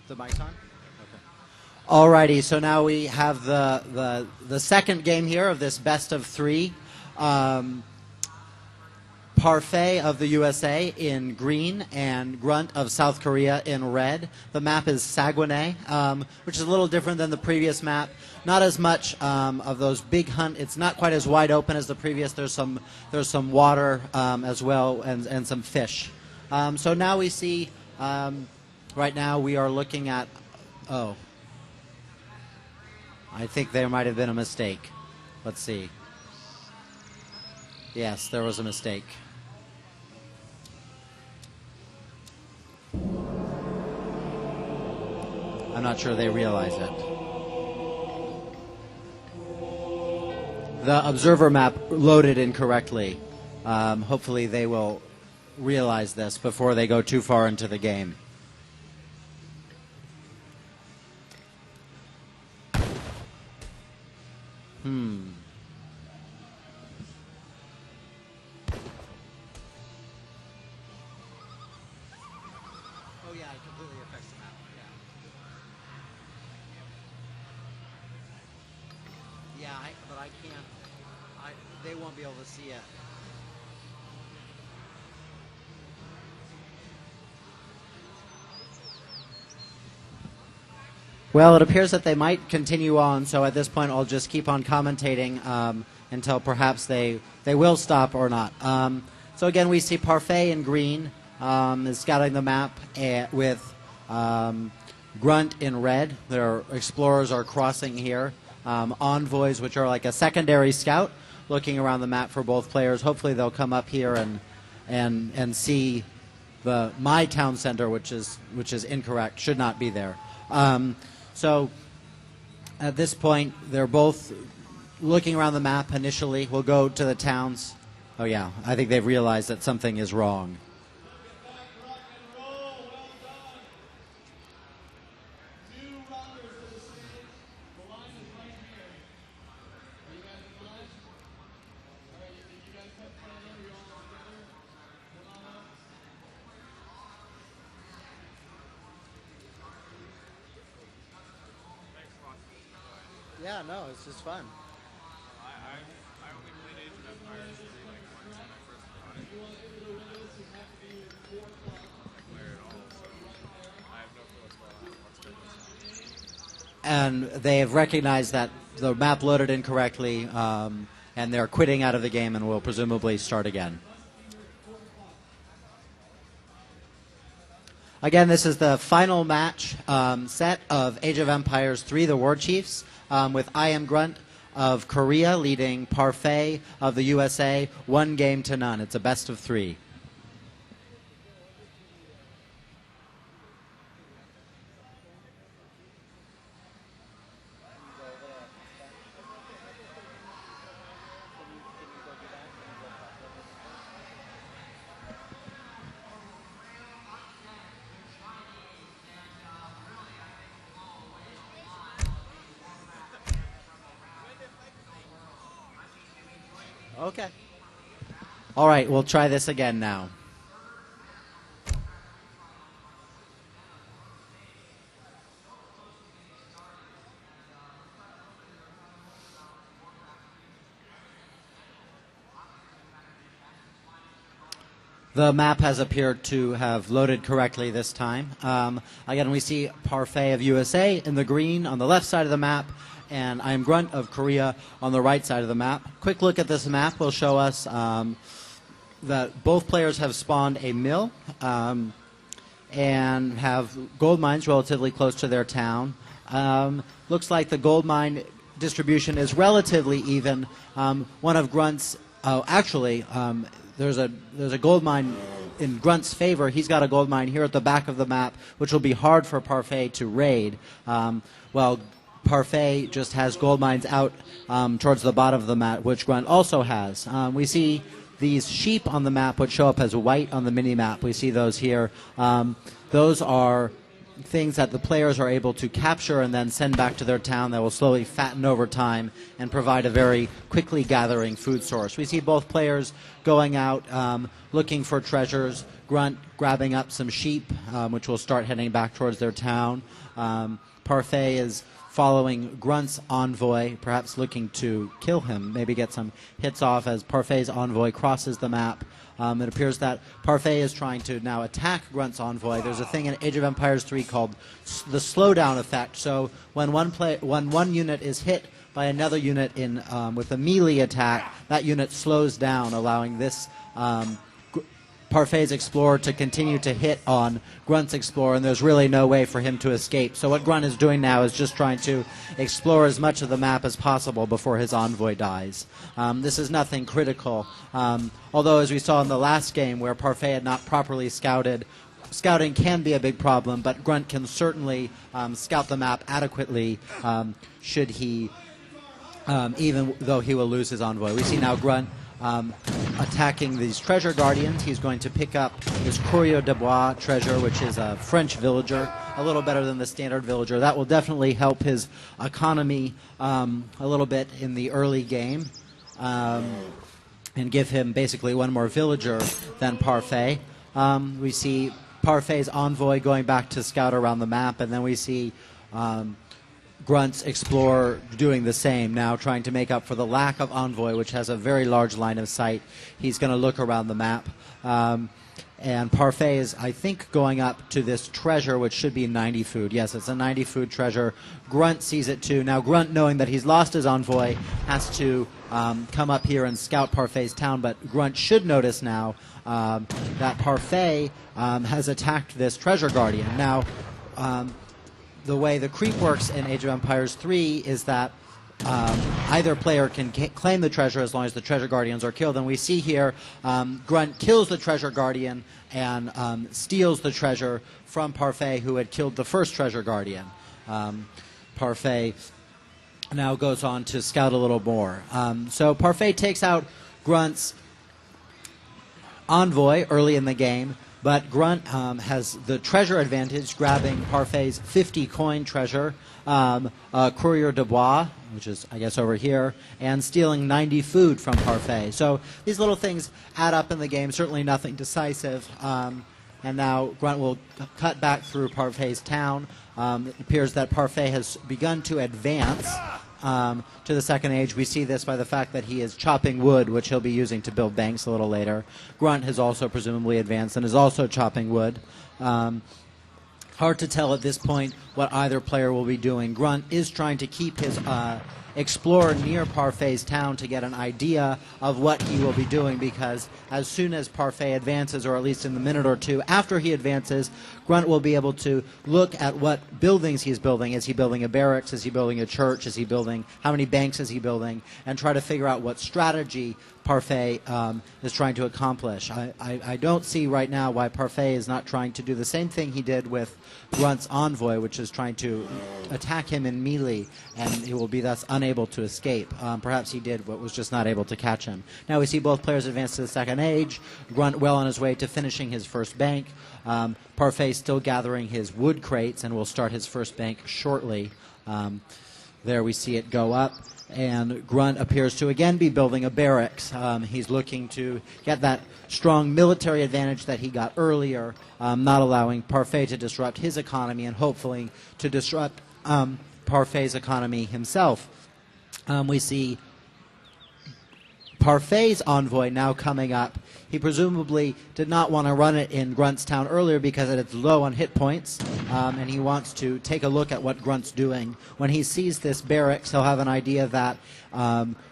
The mic's on? Okay. Alrighty, so now we have the second game here of this best of three. Parfait of the USA in green and Grunt of South Korea in red. The map is Saguenay, which is a little different than the previous map. Not as much of those big hunt. It's not quite as wide open as the previous. There's some water as well and some fish. So now we see. Right now we are looking at. Oh, I think there might have been a mistake. Let's see. Yes, there was a mistake. I'm not sure they realize it. The observer map loaded incorrectly. Hopefully they will realize this before they go too far into the game. Oh yeah, it completely affects the map. Yeah. Yeah, but I can't. They won't be able to see it. Well, it appears that they might continue on, so at this point I'll just keep on commentating until perhaps they will stop or not. So again, we see Parfait in green is scouting the map with Grunt in red. Their explorers are crossing here. Envoys, which are like a secondary scout, looking around the map for both players. Hopefully they'll come up here and see my town center, which is incorrect, should not be there. So at this point, they're both looking around the map initially. We'll go to the towns. Oh, yeah, I think they've realized that something is wrong. Yeah, no, it's just fun. I only played Age of Empires 3 like once when I first bought it. I play it all, so I have no clue what's going on. And they have recognized that the map loaded incorrectly, and they're quitting out of the game and will presumably start again. Again, this is the final match set of Age of Empires 3, the War Chiefs, with I Am Grunt of Korea leading Parfait of the USA 1-0. It's a best of 3. Okay. All right, we'll try this again now. The map has appeared to have loaded correctly this time. Again, we see Parfait of USA in the green on the left side of the map, and I Am Grunt of Korea on the right side of the map. Quick look at this map will show us that both players have spawned a mill and have gold mines relatively close to their town. Looks like the gold mine distribution is relatively even. One of Grunt's, there's a gold mine in Grunt's favor. He's got a gold mine here at the back of the map, which will be hard for Parfait to raid. Well, Parfait just has gold mines out towards the bottom of the map, which Grunt also has. We see these sheep on the map, which show up as white on the mini-map. We see those here. Those are things that the players are able to capture and then send back to their town that will slowly fatten over time and provide a very quickly gathering food source. We see both players going out, looking for treasures. Grunt grabbing up some sheep, which will start heading back towards their town. Parfait is following Grunt's envoy, perhaps looking to kill him, maybe get some hits off as Parfait's envoy crosses the map. It appears that Parfait is trying to now attack Grunt's envoy. There's a thing in Age of Empires 3 called the slowdown effect. So when one unit is hit by another unit with a melee attack, that unit slows down, allowing this Parfait's explorer to continue to hit on Grunt's explorer, and there's really no way for him to escape. So what Grunt is doing now is just trying to explore as much of the map as possible before his envoy dies. This is nothing critical, although as we saw in the last game where Parfait had not properly scouted, scouting can be a big problem, but Grunt can certainly scout the map adequately should he, even though he will lose his envoy. We see now Grunt attacking these treasure guardians. He's going to pick up this Courrier de Bois treasure, which is a French villager, a little better than the standard villager. That will definitely help his economy a little bit in the early game, and give him basically one more villager than Parfait. We see Parfait's envoy going back to scout around the map, and then we see Grunt's explorer doing the same, now trying to make up for the lack of envoy, which has a very large line of sight. He's going to look around the map. And Parfait is, I think, going up to this treasure, which should be 90 food. Yes, it's a 90 food treasure. Grunt sees it too. Now, Grunt, knowing that he's lost his envoy, has to come up here and scout Parfait's town, but Grunt should notice now that Parfait has attacked this treasure guardian. Now, the way the creep works in Age of Empires 3 is that either player can claim the treasure as long as the treasure guardians are killed. And we see here Grunt kills the treasure guardian and steals the treasure from Parfait, who had killed the first treasure guardian. Parfait now goes on to scout a little more. So Parfait takes out Grunt's envoy early in the game, but Grunt has the treasure advantage, grabbing Parfait's 50 coin treasure, Courrier de Bois, which is, I guess, over here, and stealing 90 food from Parfait. So these little things add up in the game, certainly nothing decisive. And now Grunt will cut back through Parfait's town. It appears that Parfait has begun to advance to the second age. We see this by the fact that he is chopping wood, which he'll be using to build banks a little later. Grunt has also presumably advanced and is also chopping wood. Hard to tell at this point what either player will be doing. Grunt is trying to keep his explorer near Parfait's town to get an idea of what he will be doing, because as soon as Parfait advances, or at least in the minute or two after he advances, Grunt will be able to look at what buildings he's building. Is he building a barracks? Is he building a church? Is he building, how many banks is he building? And try to figure out what strategy Parfait is trying to accomplish. I don't see right now why Parfait is not trying to do the same thing he did with Grunt's envoy, which is trying to attack him in melee, and he will be thus unable to escape. Perhaps he did, but was just not able to catch him. Now we see both players advance to the second age. Grunt well on his way to finishing his first bank. Parfait still gathering his wood crates and will start his first bank shortly. There we see it go up, and Grunt appears to again be building a barracks. He's looking to get that strong military advantage that he got earlier, not allowing Parfait to disrupt his economy, and hopefully to disrupt Parfait's economy himself. We see Parfait's envoy now coming up. He presumably did not want to run it in Grunt's town earlier because it's low on hit points, and he wants to take a look at what Grunt's doing. When he sees this barracks, he'll have an idea that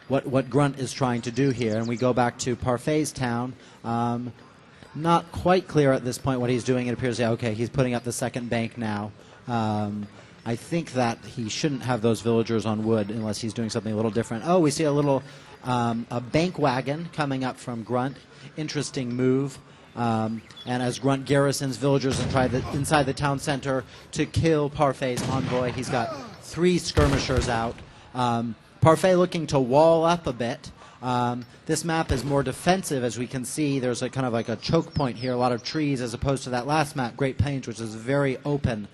what Grunt is trying to do here. And we go back to Parfait's town. Not quite clear at this point what he's doing. It appears, yeah, okay, he's putting up the second bank now. I think that he shouldn't have those villagers on wood unless he's doing something a little different. Oh, we see a little a bank wagon coming up from Grunt. Interesting move. And as Grunt garrisons villagers inside the town center to kill Parfait's envoy, he's got 3 skirmishers out. Parfait looking to wall up a bit. This map is more defensive, as we can see. There's a kind of like a choke point here, a lot of trees, as opposed to that last map, Great Plains, which is very open.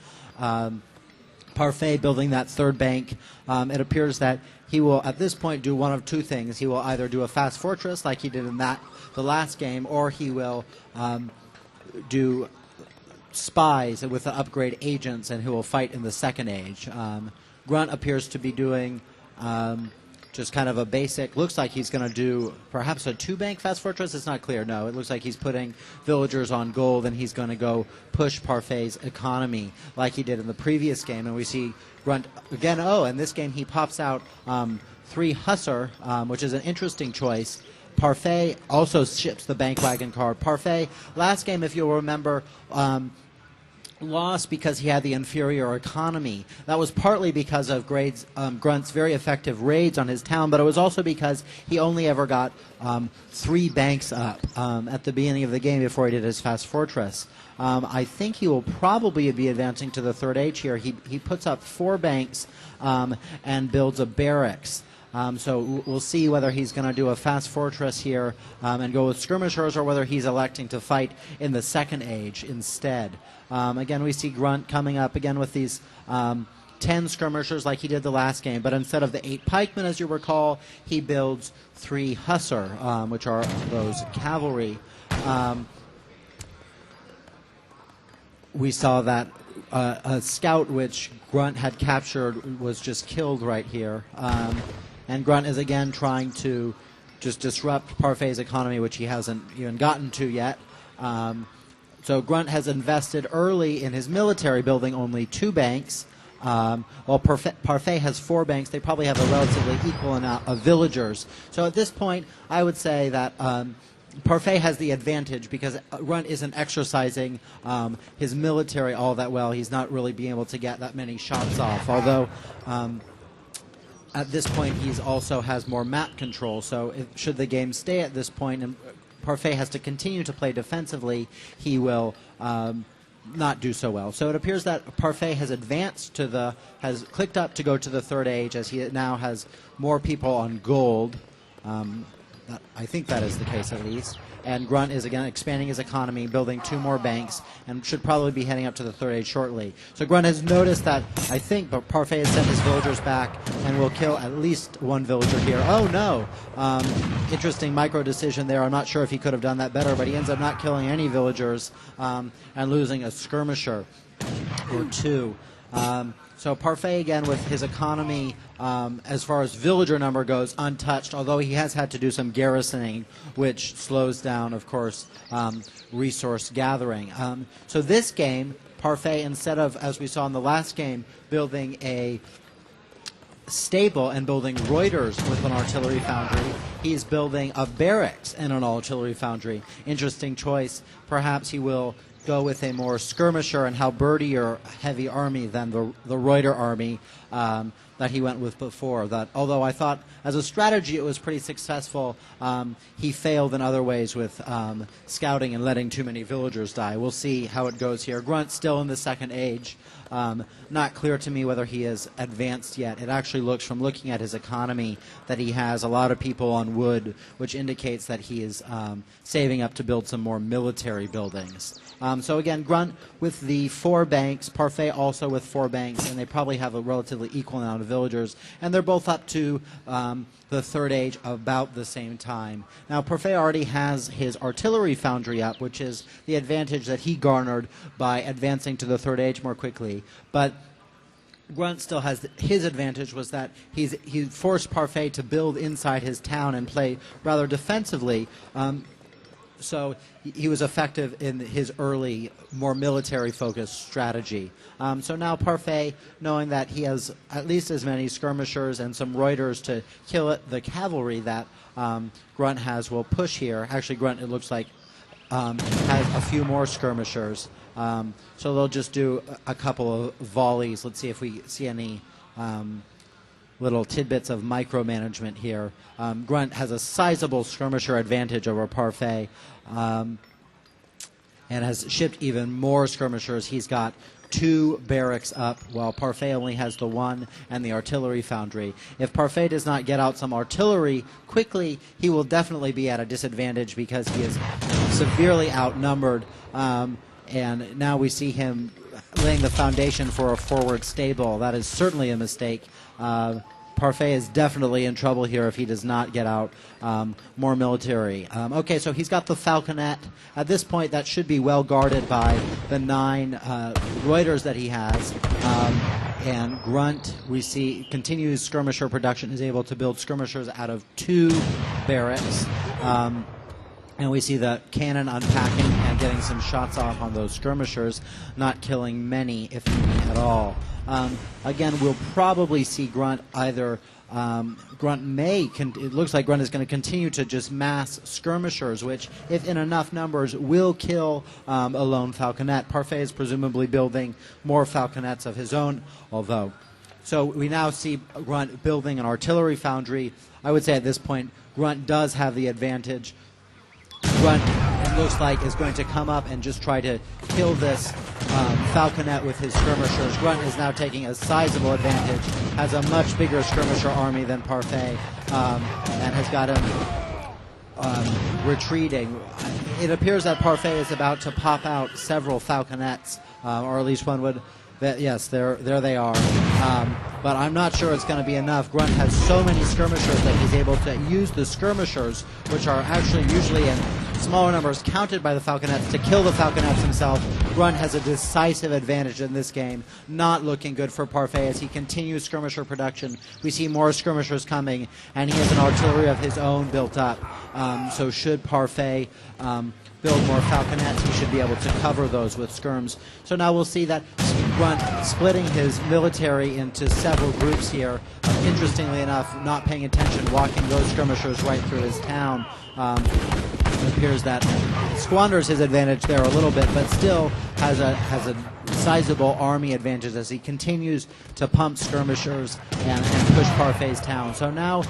Parfait building that third bank. It appears that he will, at this point, do one of two things. He will either do a fast fortress like he did in the last game, or he will do spies with the upgrade agents, and who will fight in the second age. Grunt appears to be doing just kind of a basic, looks like he's going to do perhaps a 2-bank fast fortress. It's not clear. No, it looks like he's putting villagers on gold, and he's going to go push Parfait's economy like he did in the previous game. And we see Grunt again. Oh, in this game he pops out 3 Hussar, which is an interesting choice. Parfait also ships the bank wagon card. Parfait, last game, if you'll remember, lost because he had the inferior economy. That was partly because of Grunt's very effective raids on his town, but it was also because he only ever got 3 banks up at the beginning of the game before he did his fast fortress. I think he will probably be advancing to the third age here. He puts up 4 banks and builds a barracks. So we'll see whether he's going to do a fast fortress here and go with skirmishers, or whether he's electing to fight in the second age instead. Again, we see Grunt coming up again with these 10 skirmishers like he did the last game, but instead of the 8 pikemen, as you recall, he builds 3 Hussar, which are those cavalry. We saw that a scout which Grunt had captured was just killed right here. And Grunt is again trying to just disrupt Parfait's economy, which he hasn't even gotten to yet. So Grunt has invested early in his military, building only 2 banks. While Parfait has 4 banks, they probably have a relatively equal amount of villagers. So at this point, I would say that Parfait has the advantage because Grunt isn't exercising his military all that well. He's not really being able to get that many shots off, although at this point he also has more map control. So should the game stay at this point and Parfait has to continue to play defensively, he will not do so well. So it appears that Parfait has advanced has clicked up to go to the third age, as he now has more people on gold. I think that is the case at least. And Grunt is again expanding his economy, building 2 more banks, and should probably be heading up to the third age shortly. So Grunt has noticed that, I think, but Parfait has sent his villagers back and will kill at least 1 villager here. Oh no! Interesting micro decision there. I'm not sure if he could have done that better, but he ends up not killing any villagers and losing a skirmisher or 2. So Parfait, again, with his economy, as far as villager number goes, untouched, although he has had to do some garrisoning, which slows down, of course, resource gathering. So this game, Parfait, instead of, as we saw in the last game, building a stable and building Reuters with an artillery foundry, he's building a barracks and an artillery foundry. Interesting choice. Perhaps he will go with a more skirmisher and halberdier heavy army than the Reuter army that he went with before. That, although I thought as a strategy it was pretty successful, he failed in other ways with scouting and letting too many villagers die. We'll see how it goes here. Grunt still in the second age. Not clear to me whether he has advanced yet. It actually looks, from looking at his economy, that he has a lot of people on wood, which indicates that he is saving up to build some more military buildings. So again, Grunt with the 4 banks, Parfait also with 4 banks, and they probably have a relatively equal amount of villagers, and they're both up to the third age about the same time. Now, Parfait already has his artillery foundry up, which is the advantage that he garnered by advancing to the third age more quickly, but Grunt still has his advantage, was that he forced Parfait to build inside his town and play rather defensively. So he was effective in his early, more military-focused strategy. So now Parfait, knowing that he has at least as many skirmishers and some Reuters to kill the cavalry that Grunt has, will push here. Actually, Grunt, it looks like, has a few more skirmishers. So they'll just do a couple of volleys. Let's see if we see any little tidbits of micromanagement here. Grunt has a sizable skirmisher advantage over Parfait and has shipped even more skirmishers. He's got 2 barracks up, while Parfait only has the 1 and the artillery foundry. If Parfait does not get out some artillery quickly, he will definitely be at a disadvantage because he is severely outnumbered. And now we see him laying the foundation for a forward stable. That is certainly a mistake. Parfait is definitely in trouble here if he does not get out more military. Okay, so he's got the falconet. At this point, that should be well guarded by the 9 Reuters that he has. And Grunt, we see, continues skirmisher production, is able to build skirmishers out of 2 barracks. And we see the cannon unpacking and getting some shots off on those skirmishers, not killing many, if any at all. Again, we'll probably see Grunt either. It looks like Grunt is going to continue to just mass skirmishers, which, if in enough numbers, will kill a lone falconet. Parfait is presumably building more falconets of his own, although. So we now see Grunt building an artillery foundry. I would say at this point, Grunt does have the advantage. Grunt, it looks like, is going to come up and just try to kill this falconet with his skirmishers. Grunt is now taking a sizable advantage, has a much bigger skirmisher army than Parfait, and has got him retreating. It appears that Parfait is about to pop out several falconets, or at least one would. Yes, there they are. But I'm not sure it's going to be enough. Grunt has so many skirmishers that he's able to use the skirmishers, which are actually usually in smaller numbers, counted by the falconets, to kill the falconets himself. Grunt has a decisive advantage in this game. Not looking good for Parfait as he continues skirmisher production. We see more skirmishers coming, and he has an artillery of his own built up. So should Parfait build more falconets, he should be able to cover those with skirms. So now we'll see that Grunt splitting his military into several groups here. Interestingly enough, not paying attention, walking those skirmishers right through his town. It appears that squanders his advantage there a little bit, but still has a sizable army advantage as he continues to pump skirmishers and push Parfait's town. So now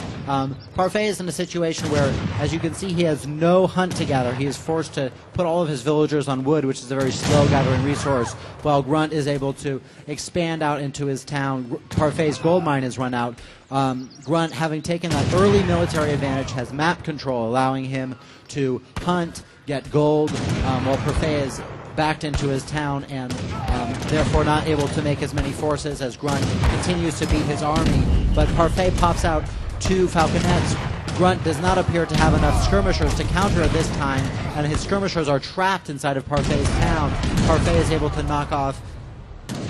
Parfait is in a situation where, as you can see, he has no hunt to gather. He is forced to put all of his villagers on wood, which is a very slow gathering resource, while Grunt is able to expand out into his town. Parfait's gold mine is run out. Grunt, having taken that early military advantage, has map control, allowing him to hunt, get gold, while Parfait is backed into his town and therefore not able to make as many forces as Grunt continues to beat his army. But Parfait pops out 2 falconets. Grunt does not appear to have enough skirmishers to counter at this time, and his skirmishers are trapped inside of Parfait's town. Parfait is able to knock off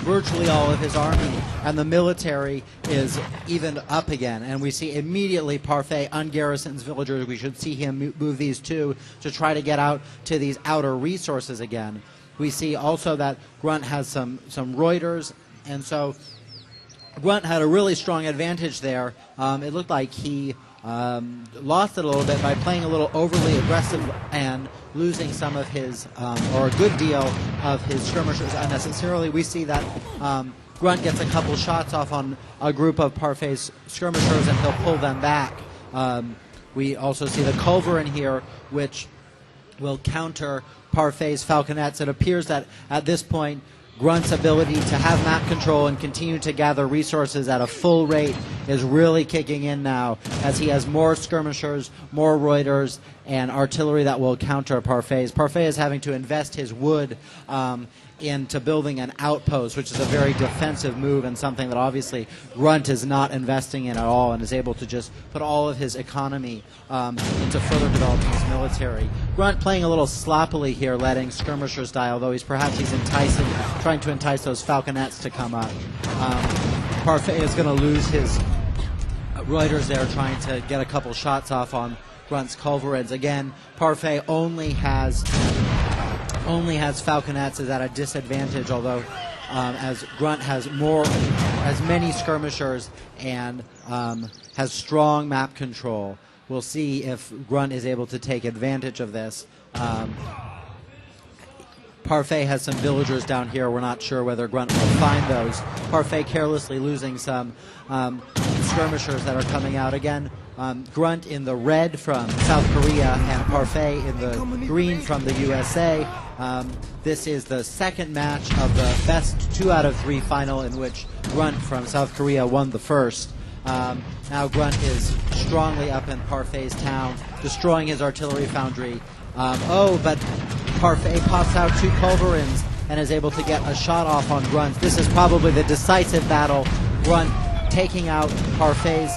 virtually all of his army, and the military is even up again. And we see immediately Parfait ungarrisons villagers. We should see him move these 2 to try to get out to these outer resources again. We see also that Grunt has some Reuters, and so Grunt had a really strong advantage there. It looked like he lost it a little bit by playing a little overly aggressive and losing some of his, or a good deal of his skirmishers unnecessarily. We see that Grunt gets a couple shots off on a group of Parfait's skirmishers and he'll pull them back. We also see the culverin here, which will counter Parfait's falconets. It appears that at this point Grunt's ability to have map control and continue to gather resources at a full rate is really kicking in now, as he has more skirmishers, more Reuters, and artillery that will counter Parfait's. Parfait is having to invest his wood into building an outpost, which is a very defensive move and something that obviously Grunt is not investing in at all, and is able to just put all of his economy into further developing his military. Grunt playing a little sloppily here, letting skirmishers die, although he's trying to entice those falconets to come up. Parfait is going to lose his Reuters there, trying to get a couple shots off on Grunt's culverins. Again, Parfait only has falconets, is at a disadvantage, although as Grunt has many skirmishers and has strong map control. We'll see if Grunt is able to take advantage of this. Parfait has some villagers down here. We're not sure whether Grunt will find those. Parfait carelessly losing some skirmishers that are coming out again. Grunt in the red from South Korea and Parfait in the green from the USA. This is the second match of the best 2 out of 3 final, in which Grunt from South Korea won the first. Now Grunt is strongly up in Parfait's town, destroying his artillery foundry. But Parfait pops out 2 culverins and is able to get a shot off on Grunt. This is probably the decisive battle. Grunt taking out Parfait's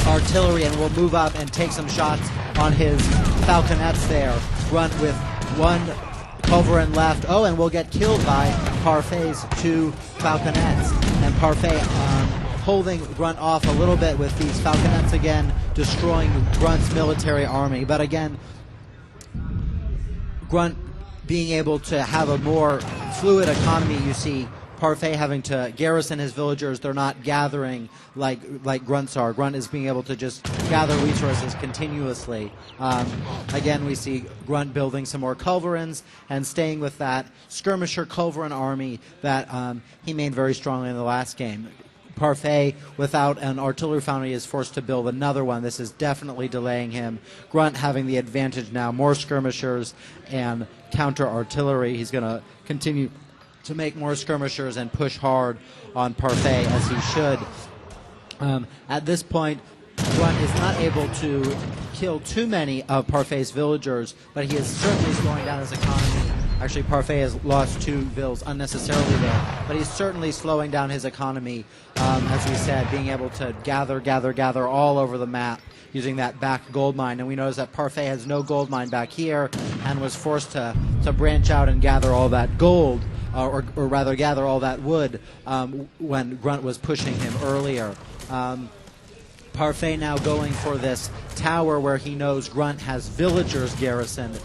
artillery and will move up and take some shots on his falconets there. Grunt with one culverin left. Oh, and will get killed by Parfait's 2 falconets. And Parfait holding Grunt off a little bit with these falconets again, destroying Grunt's military army. But again, Grunt being able to have a more fluid economy. You see Parfait having to garrison his villagers. They're not gathering like Grunts are. Grunt is being able to just gather resources continuously. Again, we see Grunt building some more culverins and staying with that skirmisher culverin army that he made very strongly in the last game. Parfait, without an artillery foundry, is forced to build another one. This is definitely delaying him. Grunt having the advantage now, more skirmishers and counter artillery. He's going to continue to make more skirmishers and push hard on Parfait, as he should. At this point, Grunt is not able to kill too many of Parfait's villagers, but he is certainly slowing down his economy. Actually, Parfait has lost 2 vills unnecessarily there, but he's certainly slowing down his economy, as we said, being able to gather all over the map using that back gold mine. And we notice that Parfait has no gold mine back here and was forced to branch out and gather all that gold, or rather gather all that wood when Grunt was pushing him earlier. Parfait now going for this tower where he knows Grunt has villagers garrisoned.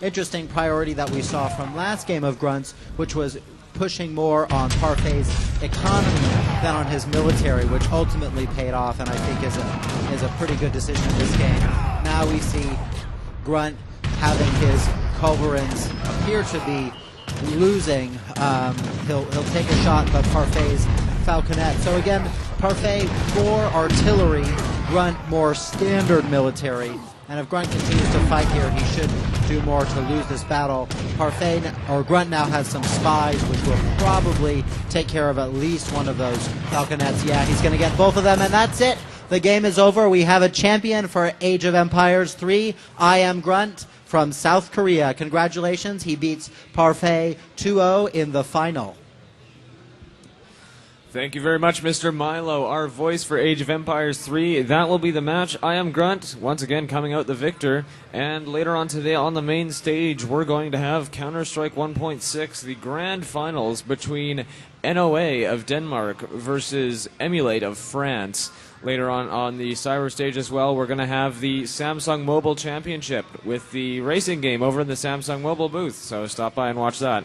Interesting priority that we saw from last game of Grunt's, which was pushing more on Parfait's economy than on his military, which ultimately paid off, and I think is a pretty good decision in this game. Now we see Grunt having his culverins appear to be losing. He'll take a shot, but Parfait's falconet. So again, Parfait more artillery, Grunt more standard military. And if Grunt continues to fight here, he should do more to lose this battle. Grunt now has some spies, which will probably take care of at least one of those falconets. Yeah, he's going to get both of them, and that's it. The game is over. We have a champion for Age of Empires 3. I am Grunt from South Korea. Congratulations. He beats Parfait 2-0 in the final. Thank you very much, Mr. Milo, our voice for Age of Empires 3. That will be the match. I am Grunt, once again coming out the victor. And later on today on the main stage, we're going to have Counter-Strike 1.6, the grand finals between NOA of Denmark versus Emulate of France. Later on the cyber stage as well, we're going to have the Samsung Mobile Championship with the racing game over in the Samsung Mobile booth. So stop by and watch that.